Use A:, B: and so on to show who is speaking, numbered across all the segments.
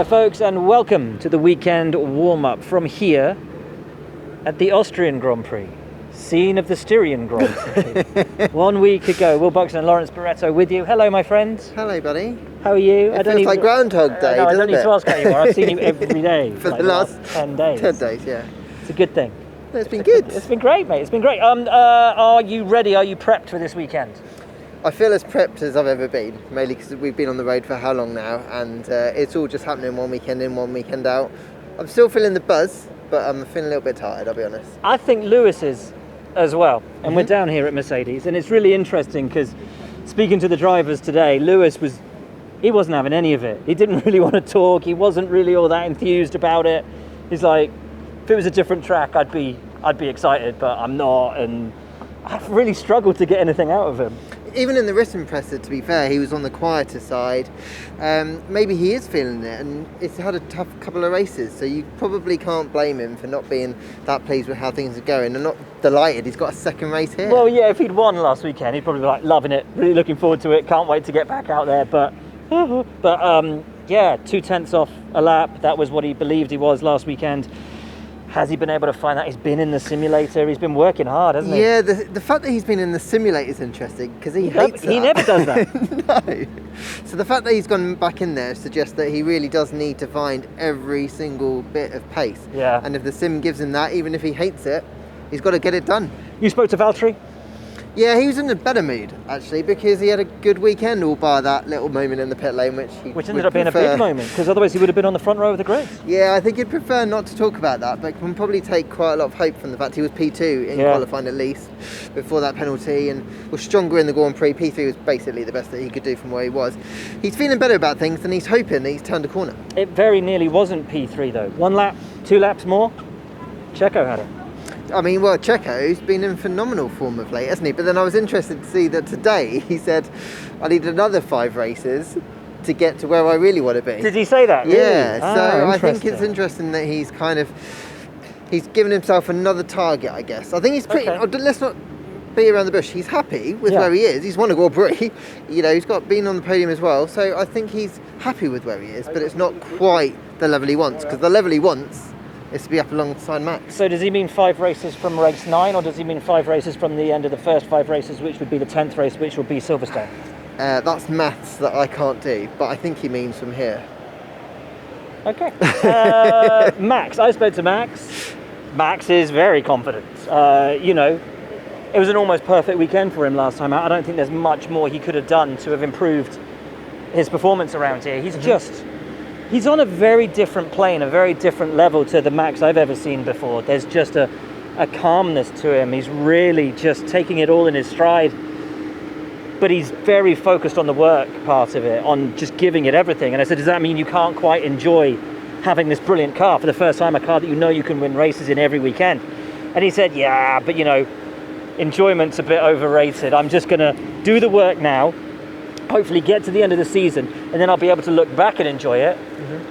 A: Hello folks, and welcome to the weekend warm-up from here at the Austrian Grand Prix, scene of the Styrian Grand Prix. 1 week ago. Will Buxton and Lawrence Barretto with you. Hello my friends.
B: Hello buddy.
A: How are you?
B: It feels like Groundhog Day,
A: no, I don't
B: doesn't
A: need
B: it?
A: to ask how you are. I've seen you every day
B: For the last
A: 10 days.
B: 10 days, yeah.
A: It's a good thing.
B: It's been good.
A: It's been great, mate. It's been great. Are you ready? Are you prepped for this weekend?
B: I feel as prepped as I've ever been, mainly because we've been on the road for how long now, and it's all just happening one weekend in, one weekend out. I'm still feeling the buzz, but I'm feeling a little bit tired, I'll be honest.
A: I think Lewis is as well, and we're down here at Mercedes, and it's really interesting because speaking to the drivers today, Lewis wasn't having any of it. He didn't really want to talk. He wasn't really all that enthused about it. He's like, if it was a different track, I'd be excited, but I'm not, and I've really struggled to get anything out of him.
B: Even in the written presser, to be fair, he was on the quieter side. Maybe he is feeling it, and it's had a tough couple of races, so you probably can't blame him for not being that pleased with how things are going and not delighted he's got a second race here.
A: Well, yeah, if he'd won last weekend, he'd probably be like loving it, really looking forward to it, can't wait to get back out there. But yeah, 2/10 off a lap. That was what he believed he was last weekend. Has he been able to find that? He's been in the simulator. He's been working hard, hasn't he?
B: Yeah, the fact that he's been in the simulator is interesting because he hates that.
A: He never does that.
B: No. So the fact that he's gone back in there suggests that he really does need to find every single bit of pace.
A: Yeah.
B: And if the sim gives him that, even if he hates it, he's got to get it done.
A: You spoke to Valtteri?
B: Yeah, he was in a better mood, actually, because he had a good weekend, all bar that little moment in the pit lane, which
A: Ended up being a big moment, because otherwise he would have been on the front row of the grid.
B: Yeah, I think he'd prefer not to talk about that, but can probably take quite a lot of hope from the fact he was P2 in qualifying at least, before that penalty, and was stronger in the Grand Prix. P3 was basically the best that he could do from where he was. He's feeling better about things, and he's hoping that he's turned a corner.
A: It very nearly wasn't P3 though. 1 lap, 2 laps more, Checo had it.
B: I mean, well, Checo's been in phenomenal form of late, hasn't he? But then I was interested to see that today he said, I need another 5 races to get to where I really want to be.
A: Did he say that?
B: Yeah,
A: really?
B: so I think it's interesting that he's given himself another target, I guess. I think he's pretty, let's not beat around the bush, he's happy with where he is. He's won a Grand Prix, he's been on the podium as well. So I think he's happy with where he is, but it's not quite the level he wants, because the level he wants is to be up alongside Max.
A: So does he mean 5 races from race 9, or does he mean 5 races from the end of the first 5 races, which would be the 10th race, which would be Silverstone?
B: That's maths that I can't do, but I think he means from here.
A: Okay. Max, I spoke to Max. Max is very confident. It was an almost perfect weekend for him last time out. I don't think there's much more he could have done to have improved his performance around here. He's on a very different plane, a very different level to the Max I've ever seen before. There's just a calmness to him. He's really just taking it all in his stride. But he's very focused on the work part of it, on just giving it everything. And I said, does that mean you can't quite enjoy having this brilliant car for the first time, a car that you can win races in every weekend? And he said, yeah, but enjoyment's a bit overrated. I'm just going to do the work now, hopefully get to the end of the season, and then I'll be able to look back and enjoy it.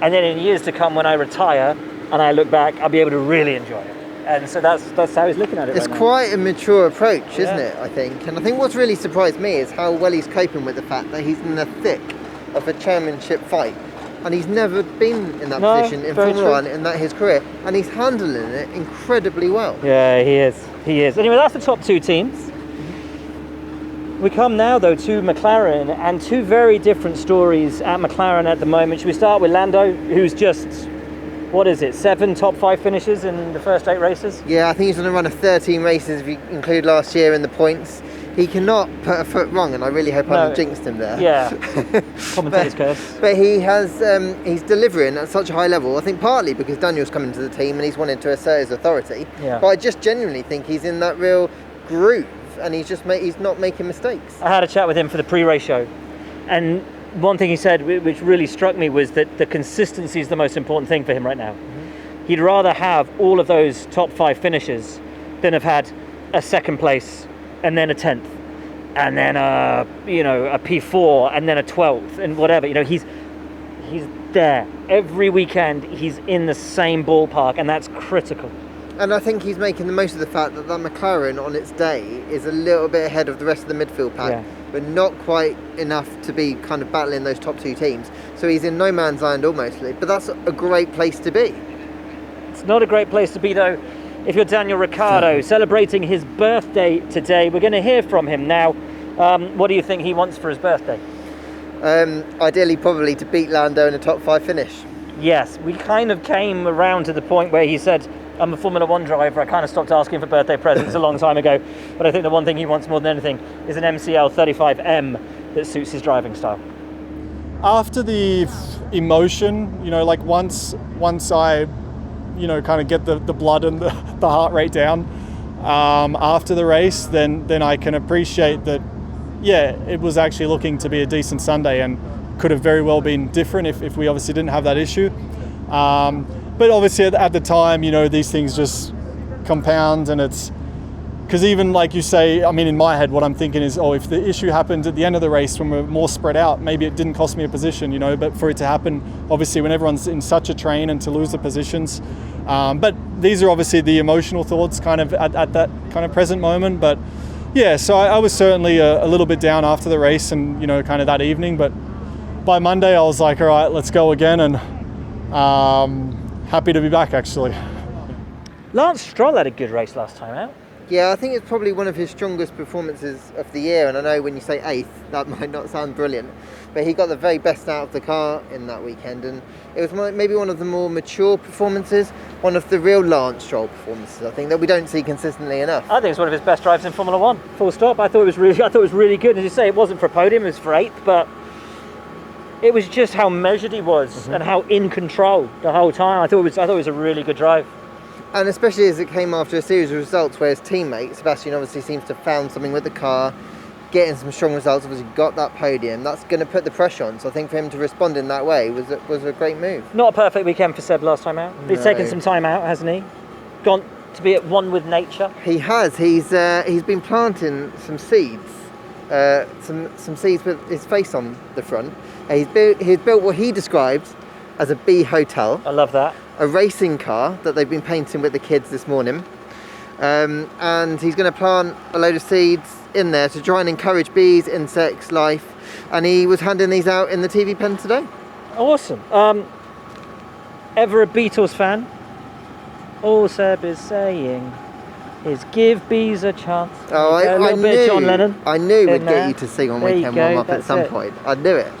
A: And then in years to come, when I retire and I look back, I'll be able to really enjoy it. And so that's how he's looking at it.
B: It's
A: right
B: quite a mature approach, isn't it, I think? And I think what's really surprised me is how well he's coping with the fact that he's in the thick of a championship fight. And he's never been in that position in Formula 1 in his career. And he's handling it incredibly well.
A: Yeah, he is. Anyway, that's the top 2 teams. We come now, though, to McLaren, and 2 very different stories at McLaren at the moment. Should we start with Lando, who's just, 7 top 5 finishes in the first 8 races?
B: Yeah, I think he's on a run of 13 races if you include last year in the points. He cannot put a foot wrong, and I really hope I haven't jinxed him there.
A: Yeah, commentator's curse.
B: But he's delivering at such a high level, I think partly because Daniel's come into the team and he's wanted to assert his authority. Yeah. But I just genuinely think he's in that real groove. And he's not making mistakes.
A: I had a chat with him for the pre-race show, and one thing he said which really struck me was that the consistency is the most important thing for him right now. He'd rather have all of those top 5 finishes than have had a 2nd place and then a 10th and then a P4 and then a 12th and whatever. He's there every weekend. He's in the same ballpark, and that's critical.
B: And I think he's making the most of the fact that McLaren on its day is a little bit ahead of the rest of the midfield pack, but not quite enough to be kind of battling those top two teams. So he's in no man's land almost, but that's a great place to be.
A: It's not a great place to be though if you're Daniel Ricciardo, celebrating his birthday today. We're going to hear from him now. What do you think he wants for his birthday?
B: Ideally probably to beat Lando in a top 5 finish.
A: Yes, we kind of came around to the point where he said, I'm a Formula 1 driver. I kind of stopped asking for birthday presents a long time ago. But I think the one thing he wants more than anything is an MCL 35M that suits his driving style.
C: After the emotion, like once I, kind of get the blood and the heart rate down after the race, then I can appreciate that, it was actually looking to be a decent Sunday and could have very well been different if we obviously didn't have that issue. But obviously at the time, these things just compound, and it's because even like you say, in my head, what I'm thinking is, if the issue happened at the end of the race when we're more spread out, maybe it didn't cost me a position, but for it to happen, obviously when everyone's in such a train and to lose the positions. But these are obviously the emotional thoughts kind of at that kind of present moment. But so I was certainly a little bit down after the race and, kind of that evening. But by Monday, I was like, all right, let's go again. And happy to be back, actually.
A: Lance Stroll had a good race last time out.
B: Yeah, I think it's probably one of his strongest performances of the year. And I know when you say 8th, that might not sound brilliant. But he got the very best out of the car in that weekend. And it was maybe one of the more mature performances, one of the real Lance Stroll performances, I think, that we don't see consistently enough.
A: I think it's one of his best drives in Formula 1, full stop. I thought it was really good. As you say, it wasn't for a podium, it was for 8th, but it was just how measured he was and how in control the whole time. I thought it was a really good drive.
B: And especially as it came after a series of results where his teammate, Sebastian, obviously seems to have found something with the car, getting some strong results, obviously got that podium. That's going to put the pressure on. So I think for him to respond in that way was a great move.
A: Not a perfect weekend for Seb last time out. He's taken some time out, hasn't he? Gone to be at one with nature.
B: He has. He's been planting some seeds. Some seeds with his face on the front. He's built what he described as a bee hotel.
A: I love that.
B: A racing car that they've been painting with the kids this morning. And he's going to plant a load of seeds in there to try and encourage bees, insects, life. And he was handing these out in the TV pen today.
A: Awesome. Ever a Beatles fan? All Seb is saying is give bees a chance.
B: I
A: knew. Bit of John Lennon.
B: I knew we'd get you to sing on Weekend Warm Up at some point. I knew it.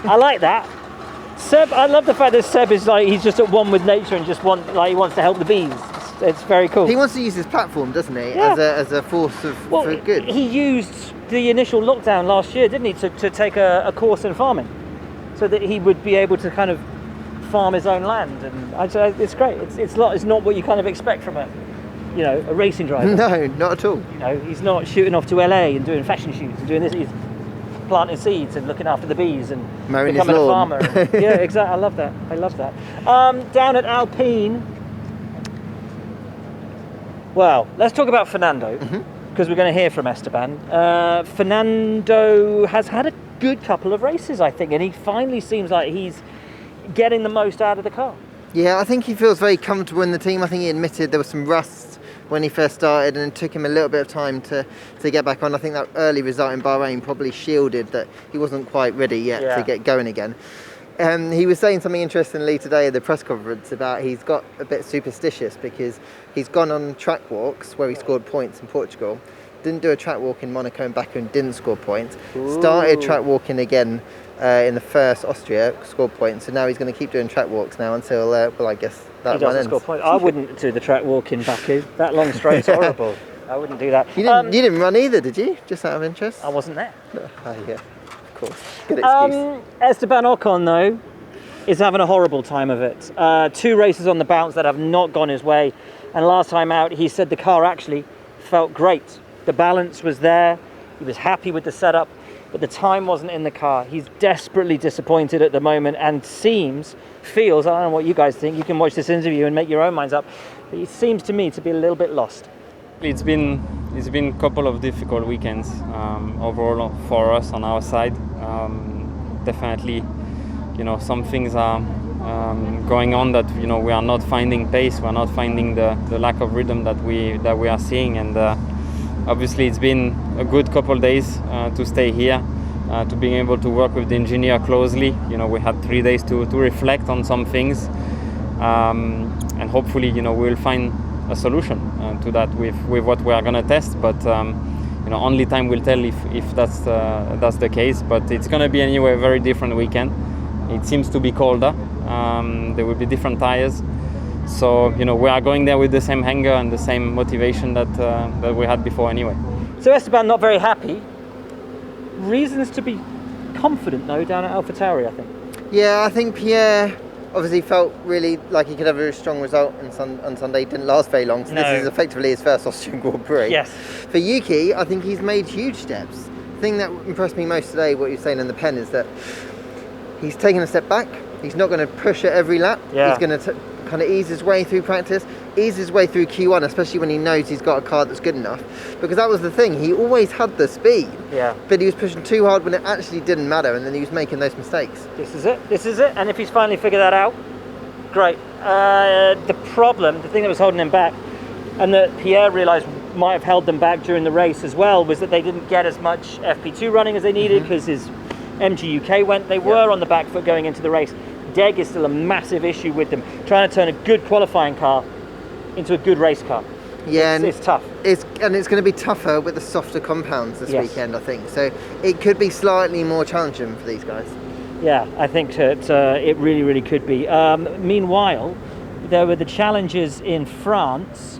A: I like that. Seb, I love the fact that Seb is like, he's just at one with nature and he wants to help the bees. It's very cool.
B: He wants to use his platform, doesn't he,
A: Yeah.
B: as a force for good.
A: He used the initial lockdown last year, didn't he, to take a course in farming, so that he would be able to kind of farm his own land. And it's great. It's not what you kind of expect from a racing driver.
B: No, not at all.
A: He's not shooting off to LA and doing fashion shoots and doing this. He's planting seeds and looking after the bees and
B: mowing
A: becoming
B: his
A: a
B: lawn.
A: farmer. Yeah, exactly. I love that. Down at Alpine. Well, let's talk about Fernando, because we're going to hear from Esteban. Fernando has had a good couple of races, I think, and he finally seems like he's getting the most out of the car.
B: Yeah, I think he feels very comfortable in the team. I think he admitted there was some rust when he first started, and it took him a little bit of time to get back on. I think that early result in Bahrain probably shielded that he wasn't quite ready yet to get going again. He was saying something interestingly today at the press conference about he's got a bit superstitious because he's gone on track walks where he scored points in Portugal, didn't do a track walk in Monaco and Baku and didn't score points, started track walking again in the first Austria, scored points, so now he's going to keep doing track walks now until, I guess that one ends.
A: Score points. I wouldn't do the track walk in Baku. That long straight's horrible. I wouldn't do that.
B: You didn't run either, did you? Just out of interest?
A: I wasn't there.
B: Oh, yeah. Good excuse.
A: Esteban Ocon, though, is having a horrible time of it. 2 races on the bounce that have not gone his way. And last time out, he said the car actually felt great. The balance was there. He was happy with the setup, but the time wasn't in the car. He's desperately disappointed at the moment and feels, I don't know what you guys think, you can watch this interview and make your own minds up, but he seems to me to be a little bit lost.
D: It's been a couple of difficult weekends overall for us on our side. Definitely, some things are going on that we are not finding pace, we are not finding the lack of rhythm that we are seeing, and obviously it's been a good couple days to stay here, to being able to work with the engineer closely. We had 3 days to reflect on some things, and hopefully we'll find a solution to that with what we are going to test, but only time will tell if that's the case. But it's going to be anyway a very different weekend. It seems to be colder. There will be different tires, so we are going there with the same hunger and the same motivation that we had before anyway.
A: So Esteban not very happy. Reasons to be confident though down at AlphaTauri, I think.
B: Yeah, I think Pierre obviously felt really like he could have a very strong result on Sunday. Didn't last very long, so this is effectively his first Austrian Grand Prix.
A: Yes.
B: For Yuki, I think he's made huge steps. The thing that impressed me most today, what you're saying in the pen, is that he's taken a step back. He's not going to push it every lap.
A: Yeah.
B: He's going to kind of ease his way through practice, ease his way through Q1, especially when he knows he's got a car that's good enough. Because that was the thing, he always had the speed, but he was pushing too hard when it actually didn't matter, and then he was making those mistakes.
A: This is it. And if he's finally figured that out, great. The thing that was holding him back, and that Pierre realised might have held them back during the race as well, was that they didn't get as much FP2 running as they needed because his MG UK went. They were on the back foot going into the race. Deg is still a massive issue with them, trying to turn a good qualifying car into a good race car.
B: Yeah,
A: it's tough.
B: It's going to be tougher with the softer compounds this weekend, I think. So it could be slightly more challenging for these guys.
A: Yeah, I think that it really, really could be. Meanwhile, there were the challenges in France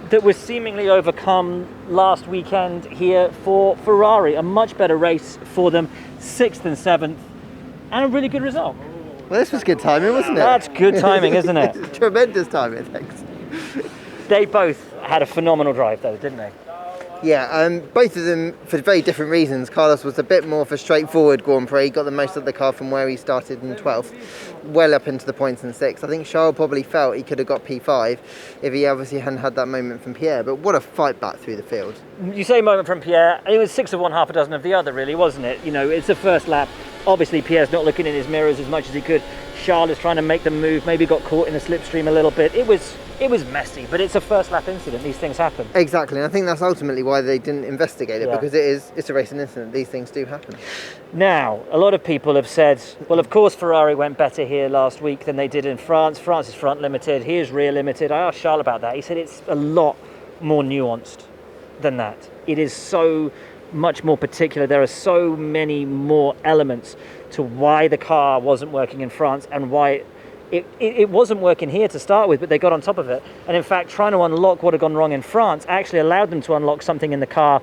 A: that were seemingly overcome last weekend here for Ferrari. A much better race for them, 6th and 7th, and a really good result.
B: Well, this was good timing, wasn't it?
A: That's good timing, isn't it?
B: Tremendous timing, thanks.
A: They both had a phenomenal drive, though, didn't they?
B: Yeah, both of them for very different reasons. Carlos was a bit more of a straightforward Grand Prix, got the most of the car from where he started in 12th, well up into the points in 6th. I think Charles probably felt he could have got P5 if he obviously hadn't had that moment from Pierre, but what a fight back through the field.
A: You say moment from Pierre, it was 6 of one, half a dozen of the other, really, wasn't it? It's the first lap. Obviously, Pierre's not looking in his mirrors as much as he could. Charles is trying to make the move, maybe got caught in the slipstream a little bit. It was messy, but it's a first lap incident. These things happen.
B: Exactly, and I think that's ultimately why they didn't investigate it, because it's a racing incident. These things do happen.
A: Now, a lot of people have said, well, of course Ferrari went better here last week than they did in France. France is front limited, here's rear limited. I asked Charles about that. He said it's a lot more nuanced than that. It is so much more particular. There are so many more elements to why the car wasn't working in France and why it wasn't working here to start with, but they got on top of it. And in fact, trying to unlock what had gone wrong in France actually allowed them to unlock something in the car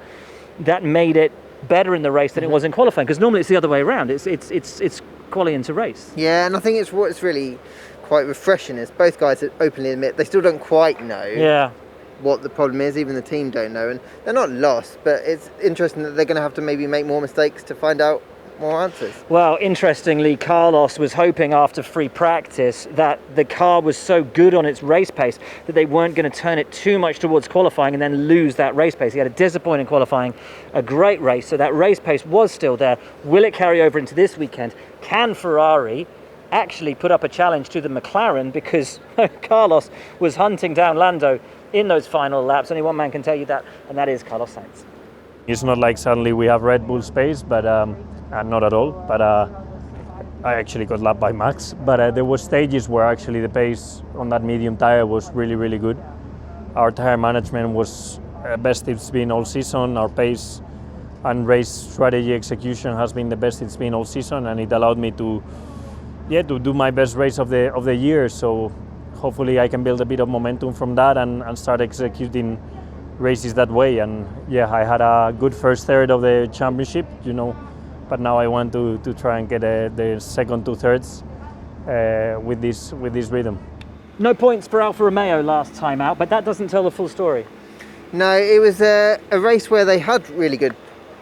A: that made it better in the race than it was in qualifying, because normally it's the other way around. It's quality into race.
B: Yeah, and I think what's really quite refreshing is both guys openly admit they still don't quite know what the problem is. Even the team don't know, and they're not lost, but it's interesting that they're going to have to maybe make more mistakes to find out more answers.
A: Well, interestingly, Carlos was hoping after free practice that the car was so good on its race pace that they weren't going to turn it too much towards qualifying and then lose that race pace. He had a disappointing qualifying, a great race, so that race pace was still there. Will it carry over into this weekend? Can Ferrari actually put up a challenge to the McLaren, because Carlos was hunting down Lando in those final laps? Only one man can tell you that, and that is Carlos Sainz.
E: It's not like suddenly we have Red Bull space, but not at all. But I actually got lapped by Max. But there was stages where actually the pace on that medium tire was really, really good. Our tire management was best it's been all season. Our pace and race strategy execution has been the best it's been all season, and it allowed me to do my best race of the year. So hopefully I can build a bit of momentum from that and start executing races that way. And I had a good first third of the championship, but now I want to try and get the second 2/3 with this rhythm.
A: No points for Alfa Romeo last time out, but that doesn't tell the full story.
B: No, it was a race where they had really good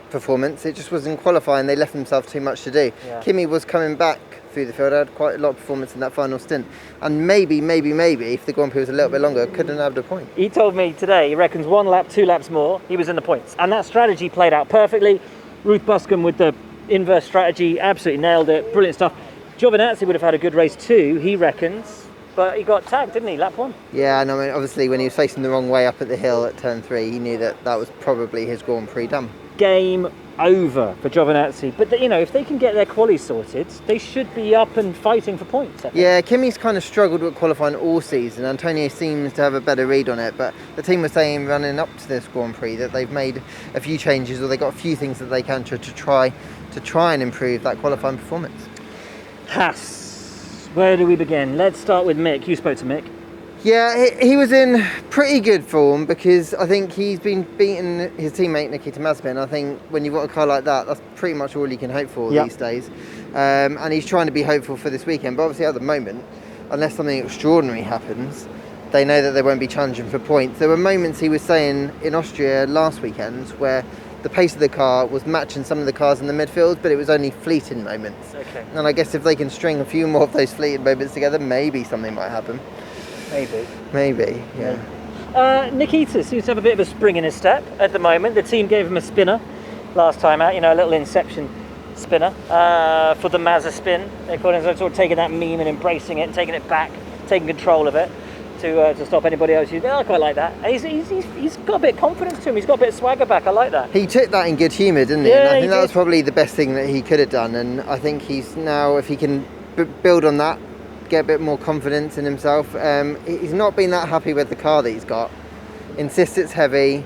B: performance. It just was in qualifying, they left themselves too much to do. Kimi was coming back through the field, had quite a lot of performance in that final stint, and maybe if the Grand Prix was a little bit longer, could have nabbed a point.
A: He told me today he reckons 1 lap, 2 laps more, he was in the points, and that strategy played out perfectly. Ruth Buscombe with the inverse strategy absolutely nailed it, brilliant stuff. Giovinazzi would have had a good race too, he reckons, but he got tagged, didn't he, lap 1?
B: Yeah, and I mean, obviously when he was facing the wrong way up at the hill at turn 3, he knew that that was probably his Grand Prix done.
A: Game over for Giovinazzi, but if they can get their quali sorted, they should be up and fighting for points.
B: Yeah, Kimi's kind of struggled with qualifying all season. Antonio seems to have a better read on it, but the team was saying running up to this Grand Prix that they've made a few changes, or they got a few things that they can to try and improve that qualifying performance.
A: Haas, where do we begin? Let's start with Mick. You spoke to Mick.
B: Yeah, he was in pretty good form, because I think he's been beating his teammate Nikita Mazepin. I think when you've got a car like that, that's pretty much all you can hope for these days. And he's trying to be hopeful for this weekend. But obviously at the moment, unless something extraordinary happens, they know that they won't be challenging for points. There were moments, he was saying, in Austria last weekend where the pace of the car was matching some of the cars in the midfield, but it was only fleeting moments.
A: Okay.
B: And I guess if they can string a few more of those fleeting moments together, maybe something might happen. Maybe, yeah.
A: Nikita seems to have a bit of a spring in his step at the moment. The team gave him a spinner last time out, a little inception spinner for the Mazda spin. They call it, sort of taking that meme and embracing it and taking it back, taking control of it to stop anybody else using it. I quite like that. And he's got a bit of confidence to him. He's got a bit of swagger back. I like that.
B: He took that in good humour, didn't he?
A: Yeah,
B: and I think that
A: did.
B: was probably the best thing that he could have done. And I think he's now, if he can build on that, get a bit more confidence in himself. He's not been that happy with the car that he's got. Insists it's heavy,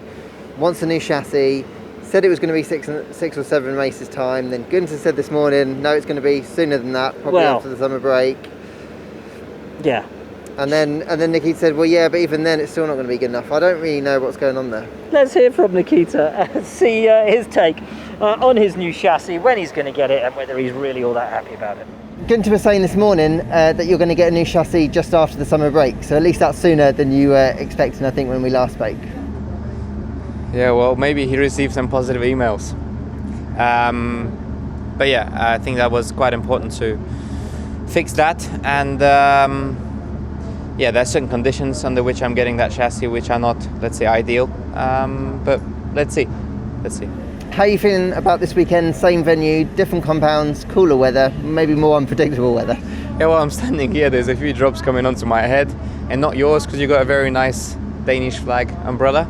B: wants a new chassis, said it was going to be six or seven races time. Then Gunther said this morning, no, it's going to be sooner than that, probably after the summer break.
A: Yeah.
B: And then Nikita said, well, yeah, but even then it's still not going to be good enough. I don't really know what's going on there.
A: Let's hear from Nikita and see his take on his new chassis, when he's going to get it, and whether he's really all that happy about it.
B: Gunther was saying this morning that you're going to get a new chassis just after the summer break, so at least that's sooner than you were expecting, I think, when we last spoke.
D: Yeah, well, maybe he received some positive emails. But yeah, I think that was quite important to fix that. And yeah, there's certain conditions under which I'm getting that chassis which are not, let's say, ideal. But let's see.
B: How are you feeling about this weekend? Same venue, different compounds, cooler weather, maybe more unpredictable weather?
D: Yeah, well, I'm standing here. There's a few drops coming onto my head, and not yours because you got a very nice Danish flag umbrella.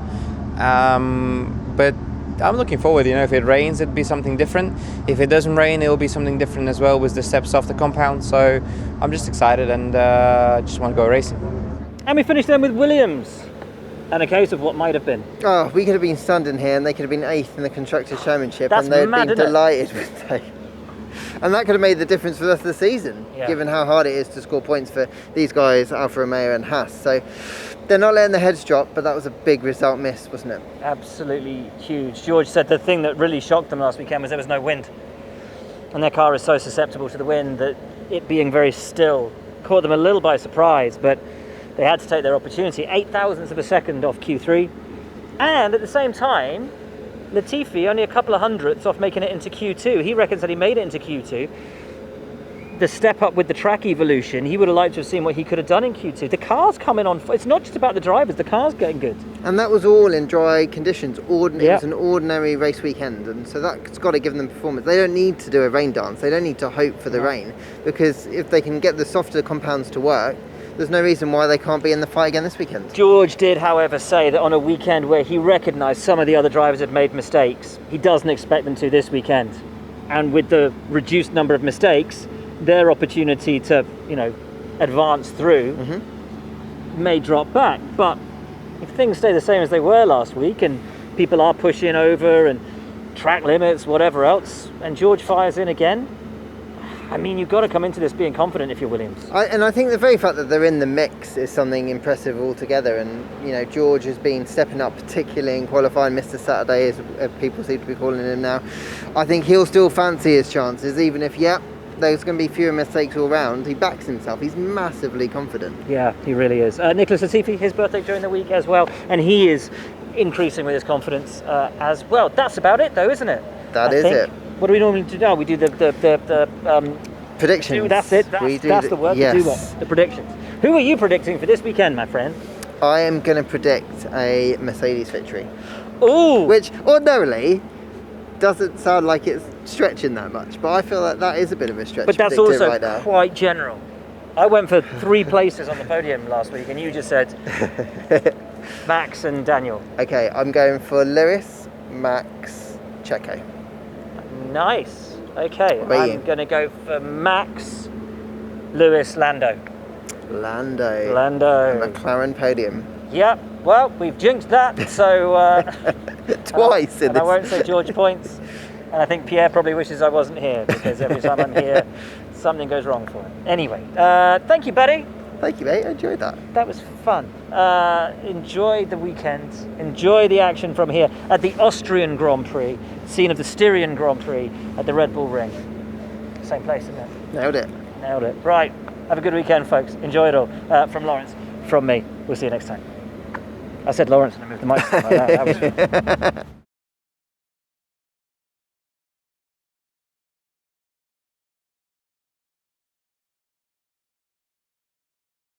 D: But I'm looking forward. If it rains, it'd be something different. If it doesn't rain, it'll be something different as well with the steps off the compound. So I'm just excited and just want to go racing.
A: And we finished then with Williams. And a case of what might have been.
B: Oh, we could have been stunned in here, and they could have been 8th in the Constructors' Championship,
A: That's
B: and they'd
A: mad,
B: been delighted with that. And that could have made the difference for the rest of the season, given how hard it is to score points for these guys, Alfa Romeo and Haas. So they're not letting the heads drop, but that was a big result miss, wasn't it?
A: Absolutely huge. George said the thing that really shocked them last weekend was there was no wind. And their car is so susceptible to the wind that it being very still caught them a little by surprise, but they had to take their opportunity. 8 thousandths of a second off Q3. And at the same time, Latifi only a couple of hundredths off making it into Q2. He reckons that he made it into Q2. The step up with the track evolution, he would have liked to have seen what he could have done in Q2. The car's coming on. It's not just about the drivers, the car's getting good.
B: And that was all in dry conditions. It was an ordinary race weekend, and so that's got to give them performance. They don't need to do a rain dance. They don't need to hope for the rain, because if they can get the softer compounds to work, there's no reason why they can't be in the fight again this weekend.
A: George did, however, say that on a weekend where he recognised some of the other drivers had made mistakes, he doesn't expect them to this weekend. And with the reduced number of mistakes, their opportunity to, advance through may drop back. But if things stay the same as they were last week, and people are pushing over and track limits, whatever else, and George fires in again, I mean, you've got to come into this being confident if you're Williams.
B: I think the very fact that they're in the mix is something impressive altogether. And, George has been stepping up, particularly in qualifying, Mr. Saturday, as people seem to be calling him now. I think he'll still fancy his chances, even if, there's going to be fewer mistakes all round. He backs himself. He's massively confident.
A: Yeah, he really is. Nicholas Latifi, his birthday during the week as well. And he is increasing with his confidence as well. That's about it, though, isn't it?
B: That is it.
A: What do we normally do now? We do the
B: predictions.
A: That's it. That's the word.
B: Yes.
A: We do what? The predictions. Who are you predicting for this weekend, my friend?
B: I am going to predict a Mercedes victory.
A: Ooh!
B: Which ordinarily doesn't sound like it's stretching that much, but I feel like that is a bit of a stretch.
A: But that's
B: predicted
A: also
B: right now.
A: quite general. I went for 3 places on the podium last week, and you just said Max and Daniel.
B: Okay, I'm going for Lewis, Max, Checo.
A: Nice. Okay,
B: What about you?
A: I'm going to go for Max, Lewis, Lando.
B: Lando. McLaren podium.
A: Yep. Well, we've jinxed that, so
B: Twice in
A: and I
B: this.
A: won't say George points. And I think Pierre probably wishes I wasn't here, because every time I'm here, something goes wrong for him. Anyway, thank you, buddy.
B: Thank you, mate. I enjoyed that.
A: That was fun. Enjoy the weekend. Enjoy the action from here at the Austrian Grand Prix, scene of the Styrian Grand Prix at the Red Bull Ring. Same place, isn't it?
B: Nailed it.
A: Nailed it. Right. Have a good weekend, folks. Enjoy it all. From Lawrence, from me. We'll see you next time. I said Lawrence and I moved the microphone like that. That was fun.